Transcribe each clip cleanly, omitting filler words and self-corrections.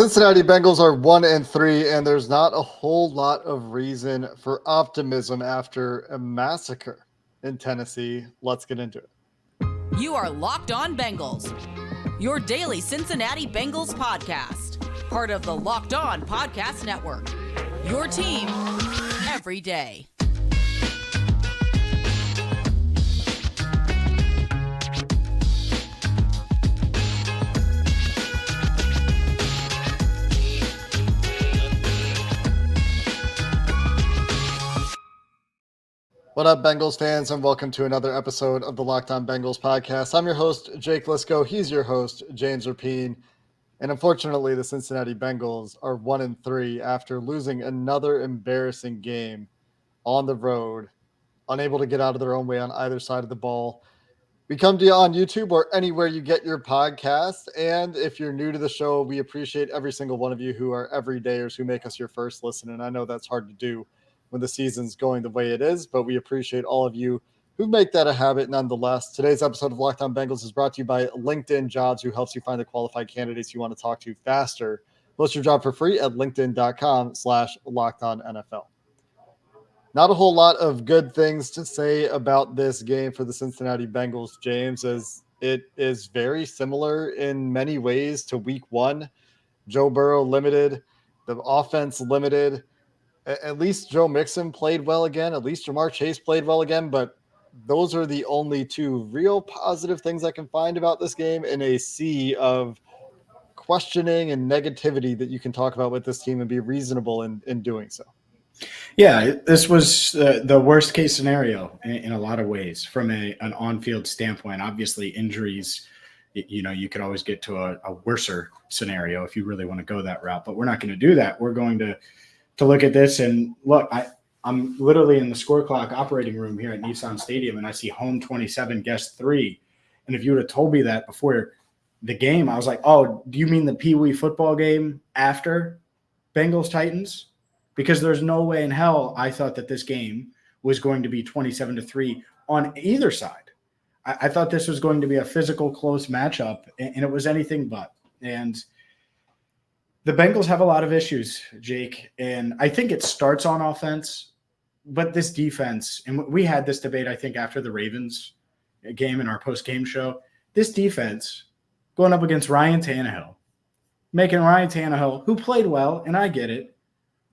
Cincinnati Bengals are 1-3, and there's not a whole lot of reason for optimism after a massacre in Tennessee. Let's get into it. You are Locked On Bengals, your daily Cincinnati Bengals podcast, part of the Locked On Podcast Network. Your team every day. What up, Bengals fans, and welcome to another episode of the Locked On Bengals podcast. I'm your host, Jake Lisco. He's your host, James Rapine. And unfortunately, the Cincinnati Bengals are 1-3 after losing another embarrassing game on the road, unable to get out of their own way on either side of the ball. We come to you on YouTube or anywhere you get your podcast. And if you're new to the show, we appreciate every single one of you who are everydayers who make us your first listen. And I know that's hard to do when the season's going the way it is, but we appreciate all of you who make that a habit nonetheless. Today's episode of Locked On Bengals is brought to you by LinkedIn Jobs, who helps you find the qualified candidates you want to talk to faster. Post your job for free at linkedin.com/LockedOnNFL. Not a whole lot of good things to say about this game for the Cincinnati Bengals, James, as it is very similar in many ways to week one. Joe Burrow limited, the offense limited. At least Joe Mixon played well again. At least Jamar Chase played well again. But those are the only two real positive things I can find about this game in a sea of questioning and negativity that you can talk about with this team and be reasonable in doing so. Yeah, this was the worst case scenario in a lot of ways from an on-field standpoint. Obviously, injuries, you could always get to a worser scenario if you really want to go that route. But we're not going to do that. We're going to look at this and look, I'm literally in the score clock operating room here at Nissan Stadium, and I see home 27, guest 3. And if you would have told me that before the game, I was like, oh, do you mean the Pee Wee football game after Bengals Titans? Because there's no way in hell I thought that this game was going to be 27-3 on either side. I thought this was going to be a physical, close matchup, and it was anything but. And the Bengals have a lot of issues, Jake, and I think it starts on offense, but this defense, and we had this debate, I think, after the Ravens game in our post-game show, this defense going up against Ryan Tannehill, making Ryan Tannehill, who played well, and I get it,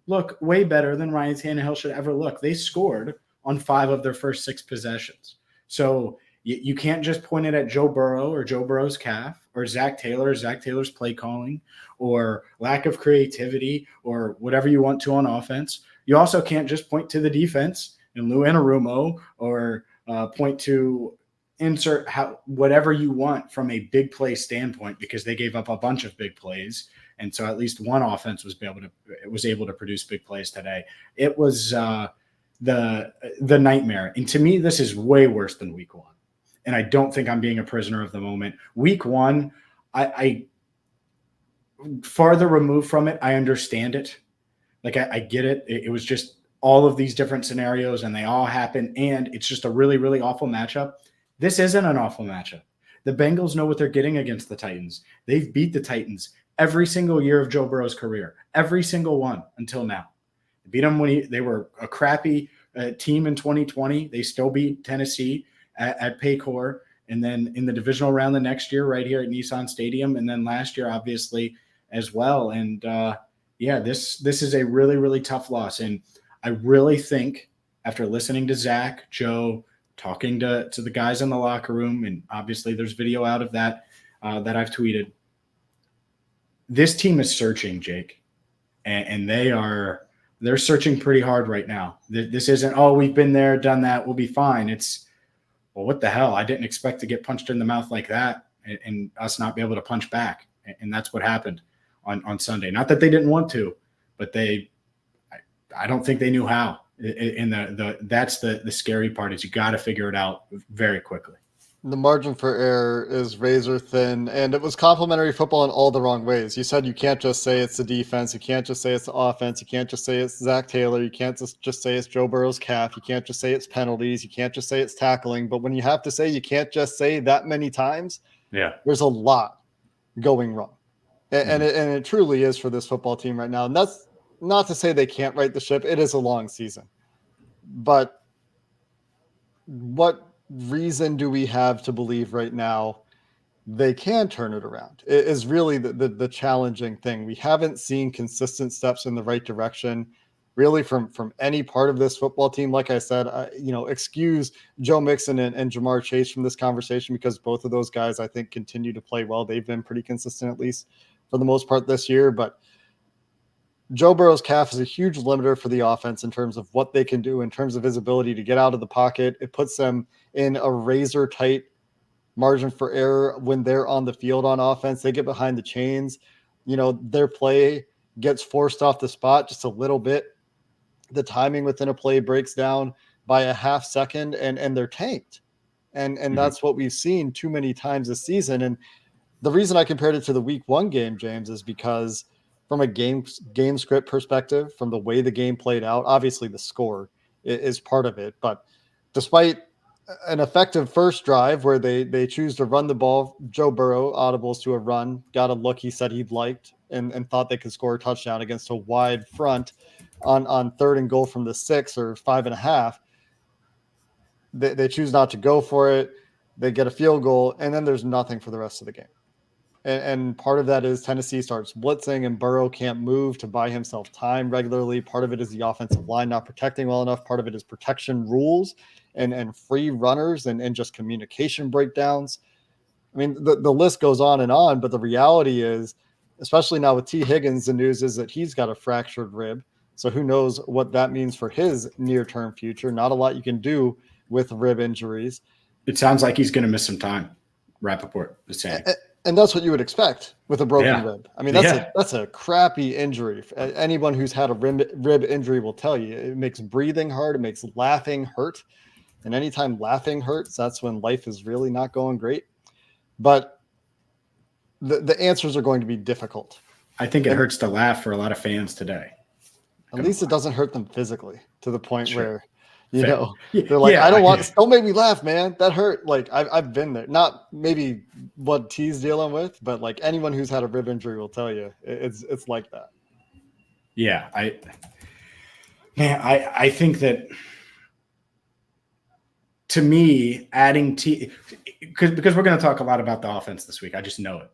look way better than Ryan Tannehill should ever look. They scored on 5 of their first 6 possessions. So you can't just point it at Joe Burrow or Joe Burrow's calf or Zach Taylor's play calling or lack of creativity or whatever you want to on offense. You also can't just point to the defense and Lou Anarumo or point to insert whatever you want from a big play standpoint, because they gave up a bunch of big plays. And so at least one offense was able to produce big plays today. It was the nightmare. And to me, this is way worse than week one. And I don't think I'm being a prisoner of the moment. Week one, I farther removed from it, I understand it. Like I get it. It was just all of these different scenarios and they all happen. And it's just a really, really awful matchup. This isn't an awful matchup. The Bengals know what they're getting against the Titans. They've beat the Titans every single year of Joe Burrow's career, every single one until now. They beat them when they were a crappy team in 2020. They still beat Tennessee at Paycor, and then in the divisional round the next year right here at Nissan Stadium, and then last year obviously as well. And this is a really, really tough loss. And I really think after listening to Zach, Joe, talking to the guys in the locker room, and obviously there's video out of that that I've tweeted, this team is searching, Jake, and they're searching pretty hard right now. This isn't, oh, we've been there, done that, we'll be fine. It's, well, what the hell? I didn't expect to get punched in the mouth like that and us not be able to punch back. And that's what happened on Sunday. Not that they didn't want to, but I don't think they knew how. And that's the scary part, is you got to figure it out very quickly. The margin for error is razor thin, and it was complimentary football in all the wrong ways. You said you can't just say it's the defense. You can't just say it's the offense. You can't just say it's Zach Taylor. You can't just say it's Joe Burrow's calf. You can't just say it's penalties. You can't just say it's tackling. But when you have to say you can't just say that many times, there's a lot going wrong. And it truly is for this football team right now. And that's not to say they can't right the ship. It is a long season. But what reason do we have to believe right now they can turn it around? It is really the challenging thing. We haven't seen consistent steps in the right direction really from any part of this football team. Like I said, excuse Joe Mixon and Jamar Chase from this conversation because both of those guys, I think, continue to play well. They've been pretty consistent, at least for the most part this year. But Joe Burrow's calf is a huge limiter for the offense in terms of what they can do, in terms of his ability to get out of the pocket. It puts them in a razor tight margin for error when they're on the field on offense. They get behind the chains. Their play gets forced off the spot just a little bit. The timing within a play breaks down by a half second and they're tanked. And that's what we've seen too many times this season. And the reason I compared it to the week 1 game, James, is because from a game script perspective, from the way the game played out, obviously the score is part of it. But despite an effective first drive where they choose to run the ball, Joe Burrow audibles to a run, got a look he said he'd liked and thought they could score a touchdown against a wide front on 3rd and goal from the 6 or 5.5. They choose not to go for it. They get a field goal, and then there's nothing for the rest of the game. And part of that is Tennessee starts blitzing and Burrow can't move to buy himself time regularly. Part of it is the offensive line not protecting well enough. Part of it is protection rules and free runners and just communication breakdowns. I mean, the list goes on, but the reality is, especially now with T. Higgins, the news is that he's got a fractured rib. So who knows what that means for his near-term future. Not a lot you can do with rib injuries. It sounds like he's going to miss some time, Rappaport is saying. And that's what you would expect with a broken rib. I mean, that's a crappy injury. Anyone who's had a rib injury will tell you it makes breathing hard. It makes laughing hurt. And anytime laughing hurts, that's when life is really not going great. But the answers are going to be difficult. I think it hurts to laugh for a lot of fans today. At least it doesn't hurt them physically to the point where, they're like, don't make me laugh, man. That hurt. Like I've been there. Not maybe what T's dealing with, but like anyone who's had a rib injury will tell you it's like that. Yeah. I think that to me, adding T because we're going to talk a lot about the offense this week. I just know it.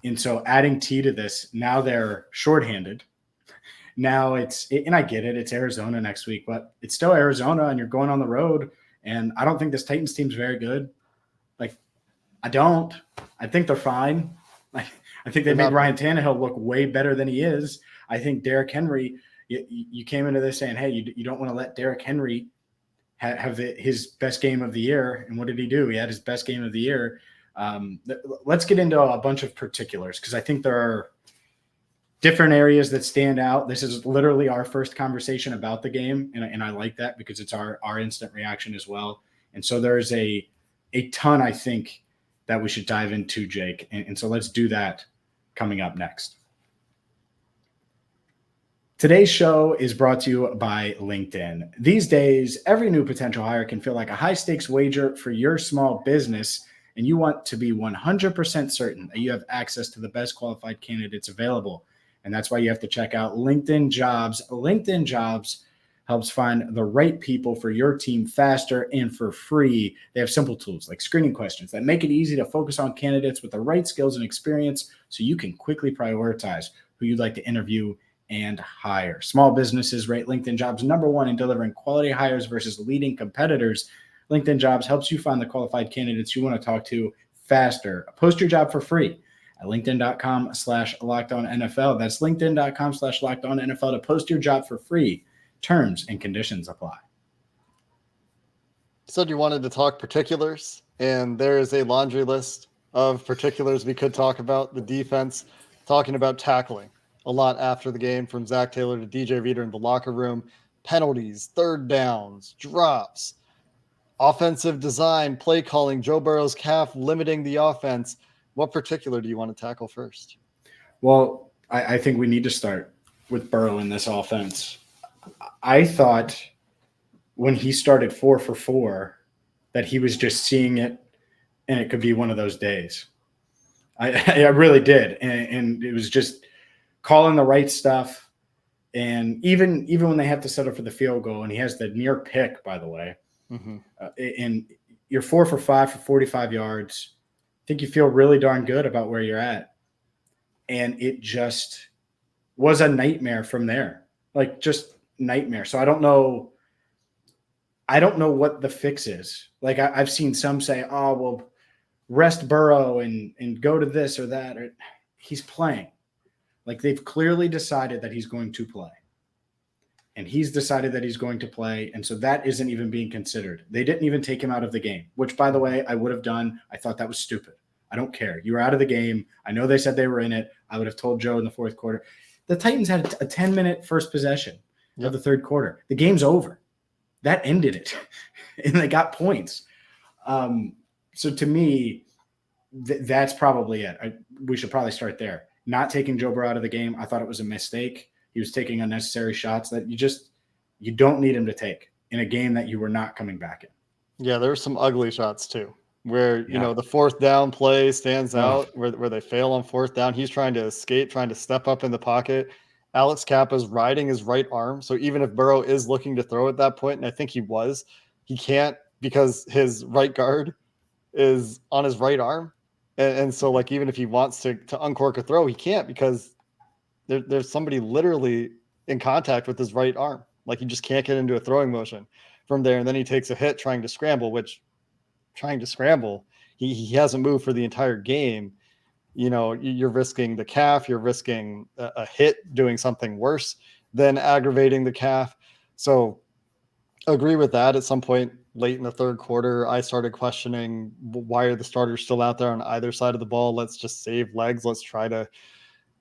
And so adding T to this, now they're shorthanded. Now and I get it, it's Arizona next week, but it's still Arizona and you're going on the road. And I don't think this Titans team's very good. Like, I think they're fine. I think they made Ryan Tannehill look way better than he is. I think Derrick Henry, you came into this saying, hey, you don't want to let Derrick Henry have his best game of the year. And what did he do? He had his best game of the year. Let's get into a bunch of particulars because I think there are different areas that stand out. This is literally our first conversation about the game, and I like that because it's our instant reaction as well. And so there's a ton, I think, that we should dive into, Jake. And so let's do that coming up next. Today's show is brought to you by LinkedIn. These days, every new potential hire can feel like a high-stakes wager for your small business, and you want to be 100% certain that you have access to the best qualified candidates available. And that's why you have to check out LinkedIn Jobs. LinkedIn Jobs helps find the right people for your team faster and for free. They have simple tools like screening questions that make it easy to focus on candidates with the right skills and experience so you can quickly prioritize who you'd like to interview and hire. Small businesses rate LinkedIn Jobs #1 in delivering quality hires versus leading competitors. LinkedIn Jobs helps you find the qualified candidates you want to talk to faster. Post your job for free at linkedin.com/LockedOnNFL. That's linkedin.com/LockedOnNFL to post your job for free. Terms and conditions apply. You said you wanted to talk particulars, and there is a laundry list of particulars we could talk about. The defense, talking about tackling a lot after the game from Zach Taylor to DJ Reader in the locker room, penalties, third downs, drops, offensive design, play calling, Joe Burrow's calf limiting the offense. What particular do you want to tackle first? Well, I think we need to start with Burrow in this offense. I thought when he started 4 for 4 that he was just seeing it and it could be one of those days. I really did. And it was just calling the right stuff. And even when they have to settle for the field goal, and he has the near pick, by the way, and you're 4 for 5 for 45 yards. I think you feel really darn good about where you're at. And it just was a nightmare from there. Like, just nightmare. So I don't know what the fix is. Like, I've seen some say, oh, well, rest Burrow and go to this or that. Or he's playing. Like, they've clearly decided that he's going to play. And he's decided that he's going to play. And so that isn't even being considered. They didn't even take him out of the game, which, by the way, I would have done. I thought that was stupid. I don't care. You were out of the game. I know they said they were in it. I would have told Joe in the fourth quarter. The Titans had a 10-minute first possession of the third quarter. The game's over. That ended it. And they got points. So to me, that's probably it. We should probably start there. Not taking Joe Burrow out of the game, I thought it was a mistake. He was taking unnecessary shots that you don't need him to take in a game that you were not coming back in. Yeah, there were some ugly shots too, where the fourth down play stands out, where they fail on fourth down. He's trying to escape, trying to step up in the pocket. Alex Kappa's riding his right arm. So even if Burrow is looking to throw at that point, and I think he was, he can't because his right guard is on his right arm. And so, like, even if he wants to uncork a throw, he can't because there's somebody literally in contact with his right arm. Like, he just can't get into a throwing motion from there. And then he takes a hit trying to scramble, he hasn't moved for the entire game. You're risking the calf. You're risking a hit doing something worse than aggravating the calf. So agree with that. At some point late in the third quarter, I started questioning, why are the starters still out there on either side of the ball? Let's just save legs. Let's try to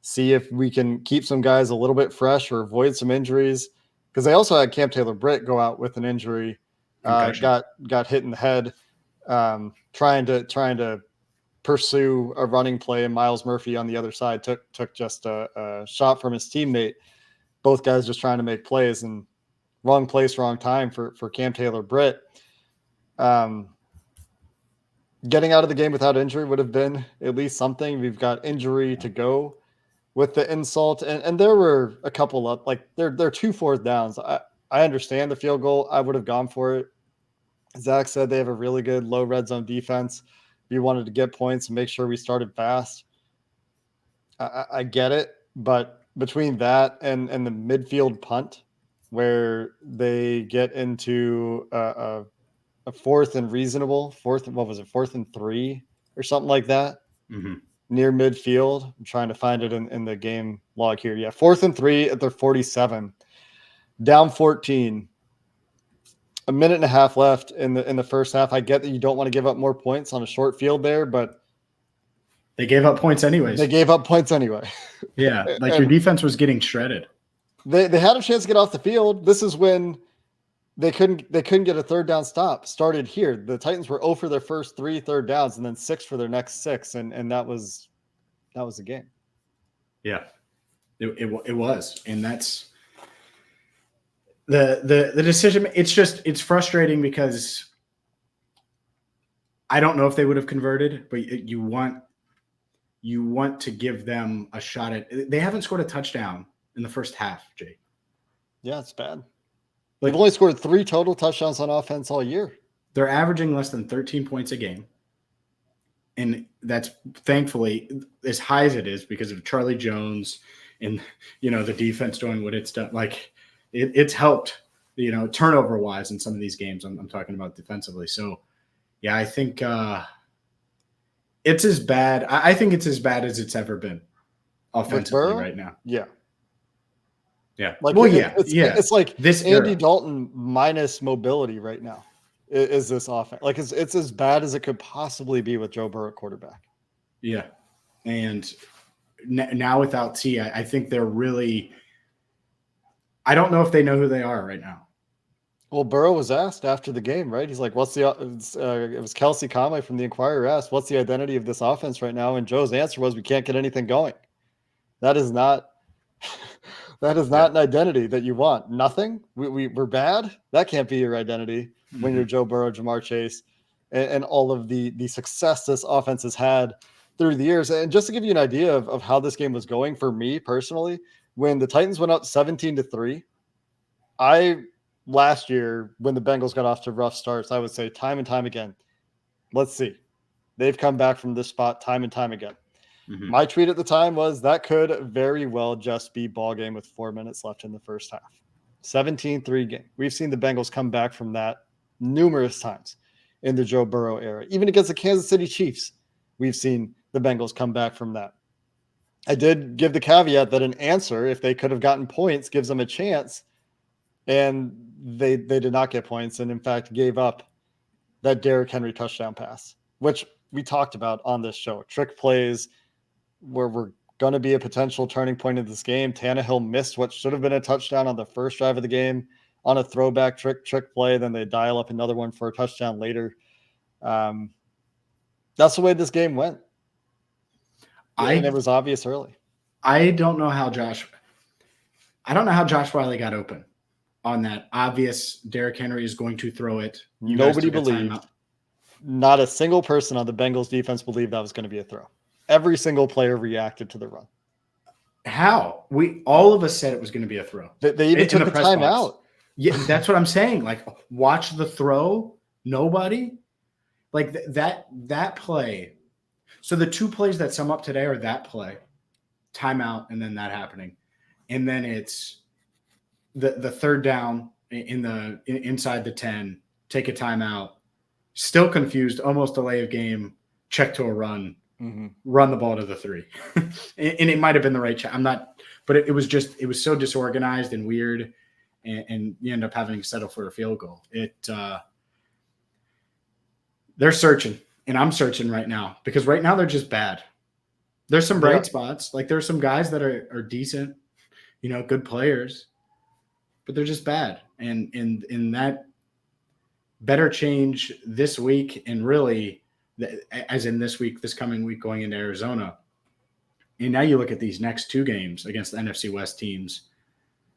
see if we can keep some guys a little bit fresh or avoid some injuries. Because they also had Cam Taylor-Britt go out with an injury, got hit in the head, trying to pursue a running play, and Miles Murphy on the other side took just a shot from his teammate. Both guys just trying to make plays, and wrong place, wrong time for Cam Taylor-Britt. Getting out of the game without injury would have been at least something. We've got injury to go with the insult, and there were a couple up, like there are 2 fourth downs. I understand the field goal. I would have gone for it. Zach said they have a really good low red zone defense. We wanted to get points and make sure we started fast. I get it, but between that and the midfield punt, where they get into a fourth and 3 or something like that, near midfield. I'm trying to find it in the game log here. Yeah, 4th and 3 at their 47, down 14. A minute and a half left in the first half. I get that you don't want to give up more points on a short field there, but they gave up points anyways. Yeah, like your defense was getting shredded. They had a chance to get off the field. This is when they couldn't get a third down stop. Started here. The Titans were 0 for their first 3 third downs and then 6 for their next 6, and that was the game. Yeah, it was, and that's the decision. It's frustrating because I don't know if they would have converted, but you want to give them a shot at. They haven't scored a touchdown in the first half, Jake. Yeah, it's bad. They've only scored 3 total touchdowns on offense all year. They're averaging less than 13 points a game. And that's thankfully as high as it is because of Charlie Jones and, the defense doing what it's done. Like it's helped, turnover wise in some of these games. I'm talking about defensively. So yeah, I think it's as bad. I think it's as bad as it's ever been offensively right now. Yeah. Yeah. It's like this Andy era. Dalton minus mobility right now is this offense. Like it's as bad as it could possibly be with Joe Burrow quarterback. Yeah. And now without T, I think they're really – I don't know if they know who they are right now. Well, Burrow was asked after the game, right? He's like, it was Kelsey Conway from the Inquirer asked, what's the identity of this offense right now? And Joe's answer was, we can't get anything going. That is not – that is not an identity that you want. Nothing. We're bad. That can't be your identity when you're Joe Burrow, Jamar Chase, and all of the success this offense has had through the years. And just to give you an idea of how this game was going for me personally, when the Titans went up 17-3, last year, when the Bengals got off to rough starts, I would say time and time again, let's see. They've come back from this spot time and time again. Mm-hmm. My tweet at the time was that could very well just be ball game with 4 minutes left in the first half. 17-3 game. We've seen the Bengals come back from that numerous times in the Joe Burrow era. Even against the Kansas City Chiefs, we've seen the Bengals come back from that. I did give the caveat that an answer, if they could have gotten points, gives them a chance. And they did not get points, and in fact gave up that Derrick Henry touchdown pass, which we talked about on this show. Trick plays were going to be a potential turning point in this game. Tannehill missed what should have been a touchdown on the first drive of the game on a throwback trick play. Then they dial up another one for a touchdown later. That's the way this game went. And it was obvious early. I don't know how Josh Wiley got open on that obvious Derrick Henry is going to throw it. Nobody believed. Not a single person on the Bengals defense believed that was going to be a throw. Every single player reacted to the run. How? All of us said it was going to be a throw. They even took the timeout. Yeah, that's what I'm saying. Like, watch the throw. Nobody. Like that play. So the two plays that sum up today are that play, timeout, and then that happening. And then it's the third down inside the 10, take a timeout, still confused, almost delay of game, check to a run, run the ball to the 3. and it might have been the right check. I'm not, but it was so disorganized and weird, and you end up having to settle for a field goal. They're searching, and I'm searching right now, because right now they're just bad. There's some bright spots. Like, there's some guys that are decent, good players, but they're just bad. And that better change this week, and really, as in this coming week going into Arizona. And now you look at these next two games against the NFC West teams,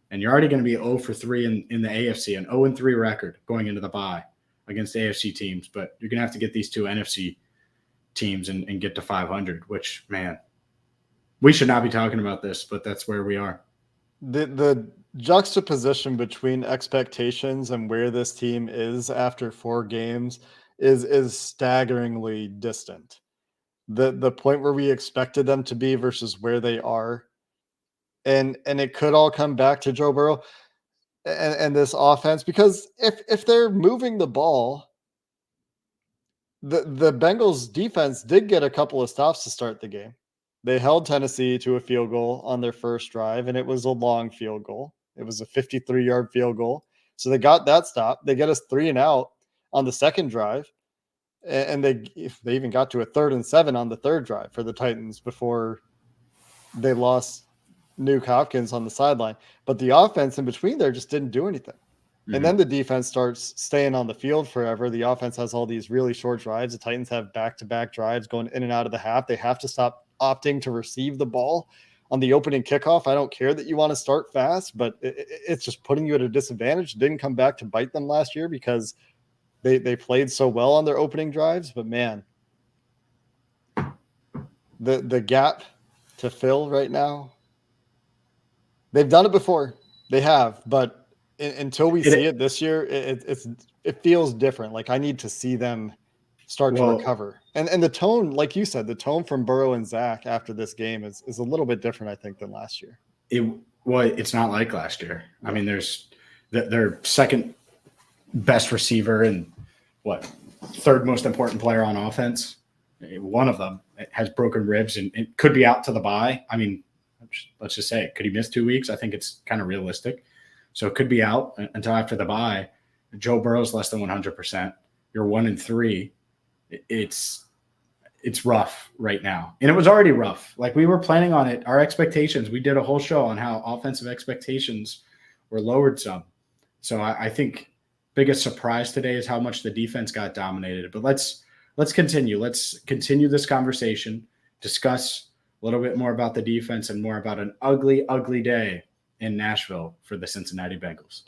and you're already going to be 0-3 in the AFC, an 0-3 record going into the bye against AFC teams. But you're going to have to get these two NFC teams and get to 500, which, man, we should not be talking about this, but that's where we are. The juxtaposition between expectations and where this team is after 4 games is staggeringly distant. The point where we expected them to be versus where they are. And it could all come back to Joe Burrow and this offense, because if they're moving the ball, the Bengals defense did get a couple of stops to start the game. They held Tennessee to a field goal on their first drive, and it was a long field goal. It was a 53-yard field goal. So they got that stop. They get us 3 and out on the second drive, and they even got to a 3rd and 7 on the third drive for the Titans before they lost Nuke Hopkins on the sideline. But the offense in between there just didn't do anything. And then the defense starts staying on the field forever. The offense has all these really short drives. The Titans have back-to-back drives going in and out of the half. They have to stop opting to receive the ball on the opening kickoff. I don't care that you want to start fast, but it's just putting you at a disadvantage. It didn't come back to bite them last year because they played so well on their opening drives. But, man, the gap to fill right now, they've done it before. They have, but until we see it this year, it feels different. Like, I need to see them start to recover. And the tone, like you said, the tone from Burrow and Zach after this game is a little bit different, I think, than last year. It's not like last year. I mean, there's their second best receiver and third most important player on offense. One of them has broken ribs and it could be out to the bye. I mean, let's just say, could he miss 2 weeks? I think it's kind of realistic. So it could be out until after the bye. Joe Burrow's less than 100%. You're 1-3. It's rough right now. And it was already rough. Like, we were planning on it. Our expectations, we did a whole show on how offensive expectations were lowered some. So I think biggest surprise today is how much the defense got dominated. But let's continue. Let's continue this conversation, discuss a little bit more about the defense and more about an ugly, ugly day in Nashville for the Cincinnati Bengals.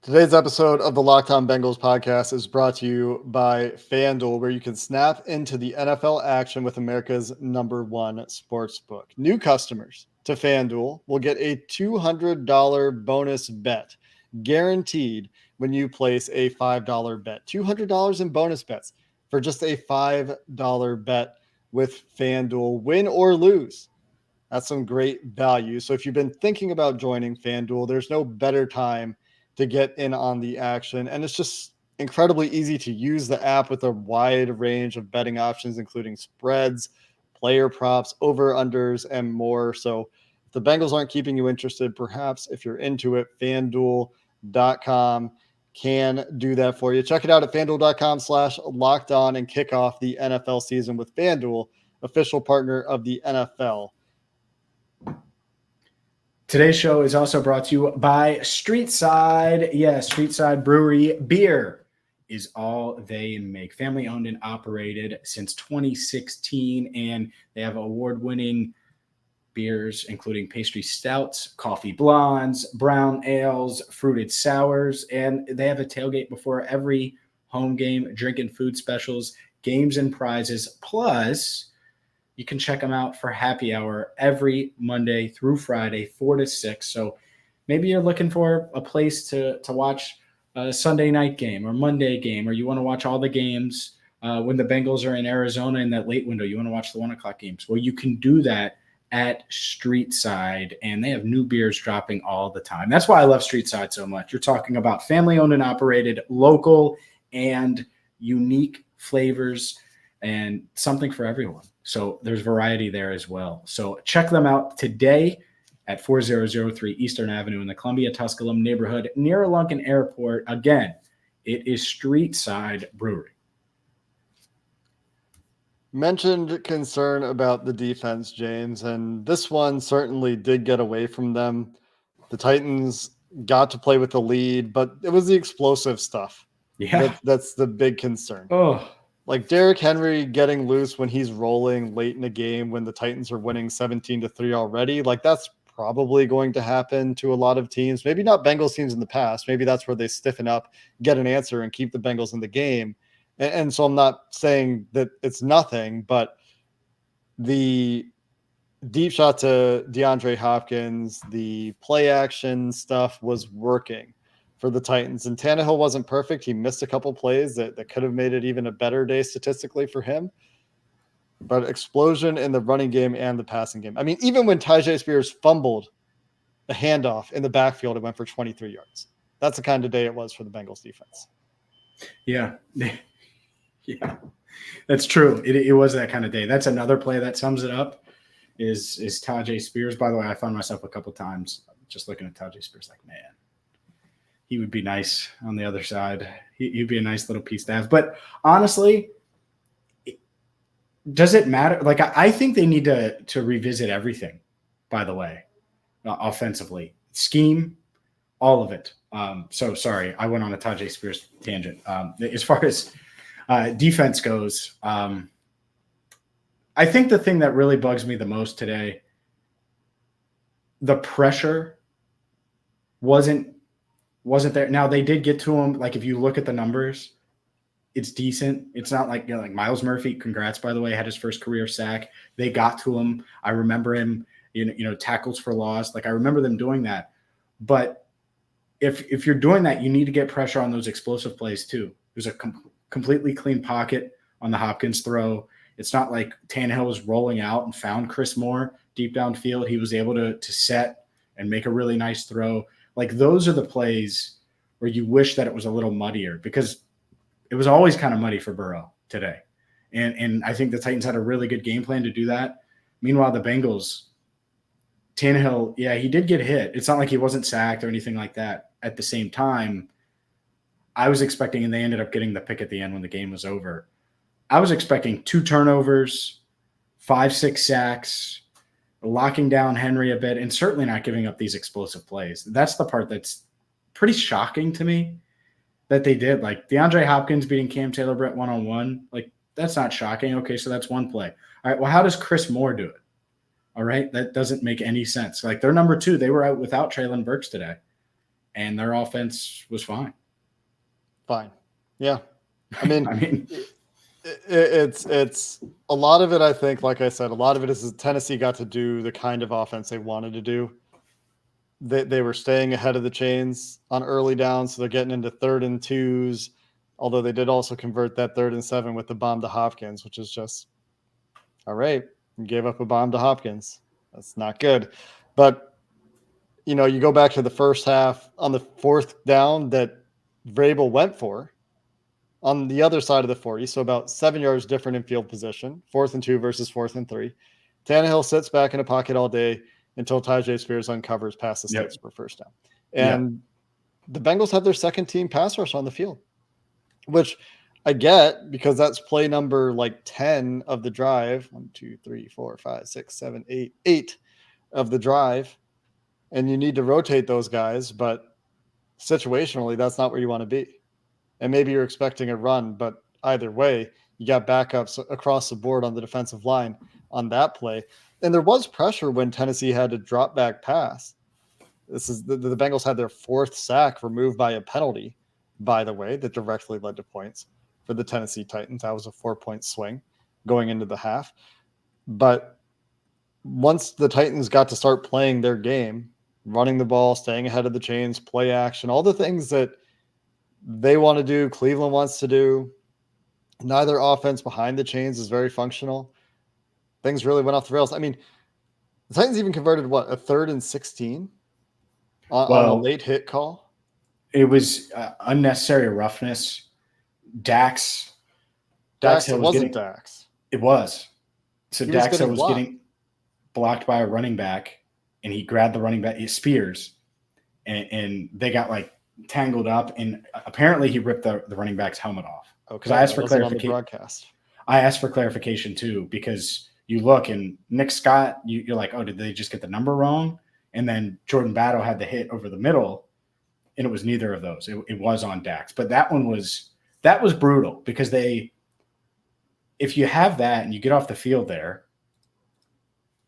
Today's episode of the Locked On Bengals podcast is brought to you by FanDuel, where you can snap into the NFL action with America's #1 sportsbook. New customers to FanDuel will get a $200 bonus bet guaranteed when you place a $5 bet. $200 in bonus bets for just a $5 bet with FanDuel. Win or lose, that's some great value. So if you've been thinking about joining FanDuel, there's no better time to get in on the action. And it's just incredibly easy to use the app with a wide range of betting options, including spreads, player props, over-unders, and more. So if the Bengals aren't keeping you interested, perhaps if you're into it, FanDuel.com can do that for you. Check it out at FanDuel.com/lockedon and kick off the NFL season with FanDuel, official partner of the NFL. Today's show is also brought to you by Streetside. Yes, Streetside Brewery. Beer is all they make. Family owned and operated since 2016, and they have award-winning beers, including pastry stouts, coffee blondes, brown ales, fruited sours, and they have a tailgate before every home game, drinking food specials, games and prizes. Plus, you can check them out for happy hour every Monday through Friday, 4 to 6. So maybe you're looking for a place to watch a Sunday night game or Monday game, or you want to watch all the games when the Bengals are in Arizona in that late window. You want to watch the 1 o'clock games. Well, you can do that at Streetside, and they have new beers dropping all the time. That's why I love Streetside so much. You're talking about family-owned and operated, local, and unique flavors, and something for everyone. So there's variety there as well. So check them out today at 4003 Eastern Avenue in the Columbia-Tusculum neighborhood near Lunken Airport. Again, it is Streetside Brewery. Mentioned concern about the defense, James, and this one certainly did get away from them. The Titans got to play with the lead, but it was the explosive stuff. Yeah. That's the big concern. Oh, Like Derrick Henry getting loose when he's rolling late in the game when the Titans are winning 17-3 already. Like that's probably going to happen to a lot of teams. Maybe not Bengals teams in the past. Maybe that's where they stiffen up, get an answer, and keep the Bengals in the game. And so I'm not saying that it's nothing, but the deep shot to DeAndre Hopkins, the play action stuff was working for the Titans. And Tannehill wasn't perfect. He missed a couple plays that could have made it even a better day statistically for him. But explosion in the running game and the passing game. I mean, even when Tyjae Spears fumbled the handoff in the backfield, it went for 23 yards. That's the kind of day it was for the Bengals defense. yeah. Yeah, that's true. It was that kind of day. That's another play that sums it up is Tyjae Spears. By the way, I found myself a couple times just looking at Tyjae Spears like, man, he would be nice on the other side. He'd be a nice little piece to have. But honestly, does it matter? Like, I think they need to revisit everything, by the way, offensively. Scheme, all of it. So, sorry, I went on a Tyjae Spears tangent. As far as defense goes, I think the thing that really bugs me the most today, the pressure wasn't there. Now they did get to him. Like if you look at the numbers, it's decent. It's not like, like Myles Murphy, congrats by the way, had his first career sack. They got to him. I remember him, tackles for loss. Like I remember them doing that. But if you're doing that, you need to get pressure on those explosive plays too. There's a completely clean pocket on the Hopkins throw. It's not like Tannehill was rolling out and found Chris Moore deep downfield. He was able to set and make a really nice throw. Like those are the plays where you wish that it was a little muddier because it was always kind of muddy for Burrow today. And I think the Titans had a really good game plan to do that. Meanwhile, the Bengals, Tannehill, yeah, he did get hit. It's not like he wasn't sacked or anything like that. At the same time, I was expecting, and they ended up getting the pick at the end when the game was over. I was expecting 2 turnovers, 5-6 sacks, locking down Henry a bit, and certainly not giving up these explosive plays. That's the part that's pretty shocking to me that they did. Like DeAndre Hopkins beating Cam Taylor-Britt one-on-one, like that's not shocking. Okay, so that's one play. All right, well, how does Chris Moore do it? All right, that doesn't make any sense. Like they're number 2. They were out without Treylon Burks today. and their offense was fine. Fine. Yeah. I mean, I mean, it's a lot of it, I think, like I said, a lot of it is Tennessee got to do the kind of offense they wanted to do. They were staying ahead of the chains on early downs, so they're getting into 3rd and 2s, although they did also convert that 3rd and 7 with the bomb to Hopkins, which is just, all right, you gave up a bomb to Hopkins. That's not good. But, you know, you go back to the first half on the 4th down that Vrabel went for on the other side of the 40, so about 7 yards different in field position, 4th and 2 versus 4th and 3. Tannehill sits back in a pocket all day until Tajay Spears uncovers past the sticks for first down. And the Bengals have their second team pass rush on the field, which I get because that's play number like 10 of the drive. 1, 2, 3, 4, 5, 6, 7, 8, 8 of the drive. And you need to rotate those guys, but situationally, that's not where you want to be. And maybe you're expecting a run, but either way, you got backups across the board on the defensive line on that play. And there was pressure when Tennessee had to drop back pass. This is the Bengals had their 4th sack removed by a penalty, by the way, that directly led to points for the Tennessee Titans. That was a 4-point swing going into the half. But once the Titans got to start playing their game, running the ball, staying ahead of the chains, play action, all the things that they want to do, Cleveland wants to do, neither offense behind the chains is very functional. Things really went off the rails. I mean, the Titans even converted a 3rd and 16 on a late hit call. It was unnecessary roughness. Dax It wasn't Dax. It was. So Dax was getting blocked by a running back, and he grabbed the running back, Spears, and they got like tangled up, and apparently he ripped the running back's helmet off. Because I asked for clarification. Broadcast. I asked for clarification too, because you look and Nick Scott, you're like, oh, did they just get the number wrong? And then Jordan Battle had the hit over the middle, and it was neither of those. It was on Dax, but that was brutal because if you have that and you get off the field there,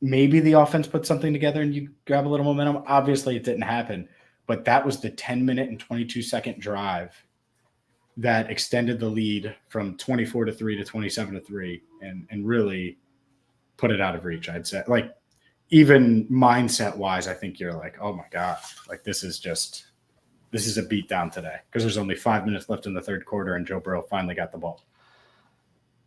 maybe the offense put something together and you grab a little momentum. Obviously, it didn't happen, but that was the 10-minute and 22-second drive that extended the lead from 24-3 to 27-3 and really put it out of reach, I'd say. Like, even mindset-wise, I think you're like, oh, my God, like this is a beatdown today because there's only 5 minutes left in the third quarter and Joe Burrow finally got the ball.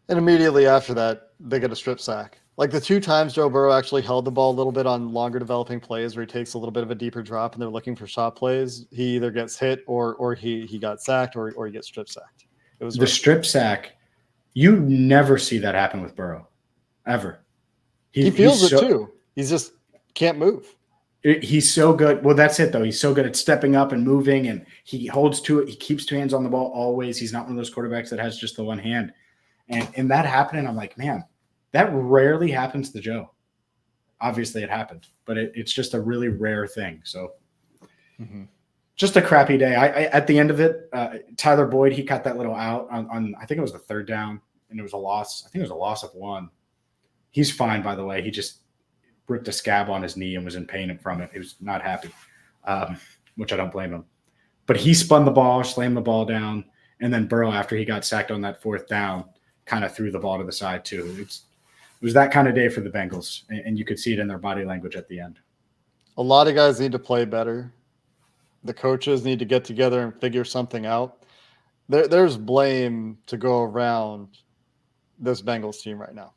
And immediately after that, they get a strip sack. Like the 2 times Joe Burrow actually held the ball a little bit on longer developing plays where he takes a little bit of a deeper drop and they're looking for shot plays, he either gets hit or he got sacked or he gets strip sacked. It was the strip sack. You never see that happen with Burrow, ever. He feels it too. He's just can't move. He's so good. Well, that's it, though. He's so good at stepping up and moving, and he holds to it. He keeps 2 hands on the ball always. He's not one of those quarterbacks that has just the one hand. And that happening, I'm like, man, that rarely happens to Joe. Obviously, it happened, but it's just a really rare thing. So just a crappy day. At the end of it, Tyler Boyd, he cut that little out on I think it was the 3rd down, and it was a loss. I think it was a loss of 1. He's fine, by the way. He just ripped a scab on his knee and was in pain from it. He was not happy, which I don't blame him. But he spun the ball, slammed the ball down, and then Burrow, after he got sacked on that 4th down, kind of threw the ball to the side too. It was that kind of day for the Bengals, and you could see it in their body language at the end. A lot of guys need to play better. The coaches need to get together and figure something out. There's blame to go around this Bengals team right now.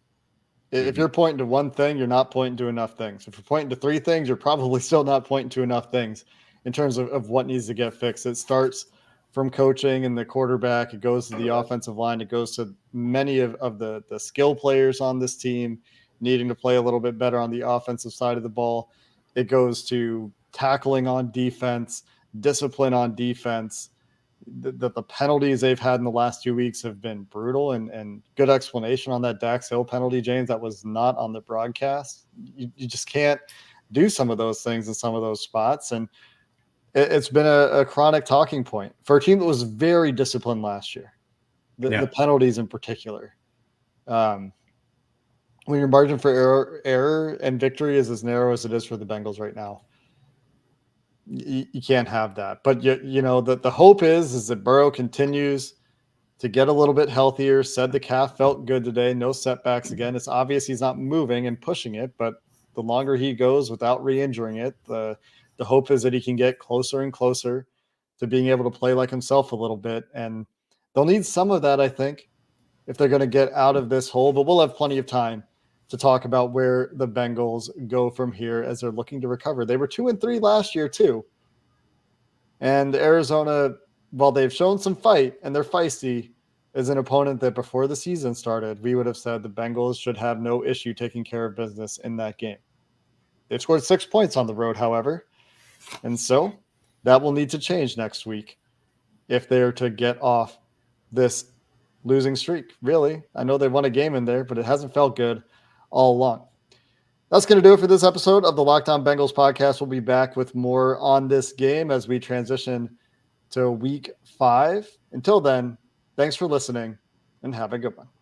If you're pointing to one thing, you're not pointing to enough things. If you're pointing to 3 things, you're probably still not pointing to enough things in terms of what needs to get fixed. It starts from coaching and the quarterback. It goes to the offensive line. It goes to many of the skill players on this team needing to play a little bit better on the offensive side of the ball. It goes to tackling on defense, discipline on defense. The penalties they've had in the last 2 weeks have been brutal, and good explanation on that Dax Hill penalty, James. That was not on the broadcast. You just can't do some of those things in some of those spots. And it's been a chronic talking point for a team that was very disciplined last year. The penalties in particular. When your margin for error and victory is as narrow as it is for the Bengals right now, You can't have that. But the hope is that Burrow continues to get a little bit healthier. Said the calf felt good today. No setbacks again. It's obvious he's not moving and pushing it, but the longer he goes without re-injuring it, the hope is that he can get closer and closer to being able to play like himself a little bit. And they'll need some of that, I think, if they're going to get out of this hole. But we'll have plenty of time to talk about where the Bengals go from here as they're looking to recover. They were 2-3 last year too. And Arizona, while they've shown some fight and they're feisty, is an opponent that before the season started, we would have said the Bengals should have no issue taking care of business in that game. They've scored 6 points on the road, however. And so that will need to change next week if they're to get off this losing streak. Really, I know they won a game in there, but it hasn't felt good all along. That's going to do it for this episode of the Locked On Bengals podcast. We'll be back with more on this game as we transition to week 5. Until then, thanks for listening and have a good one.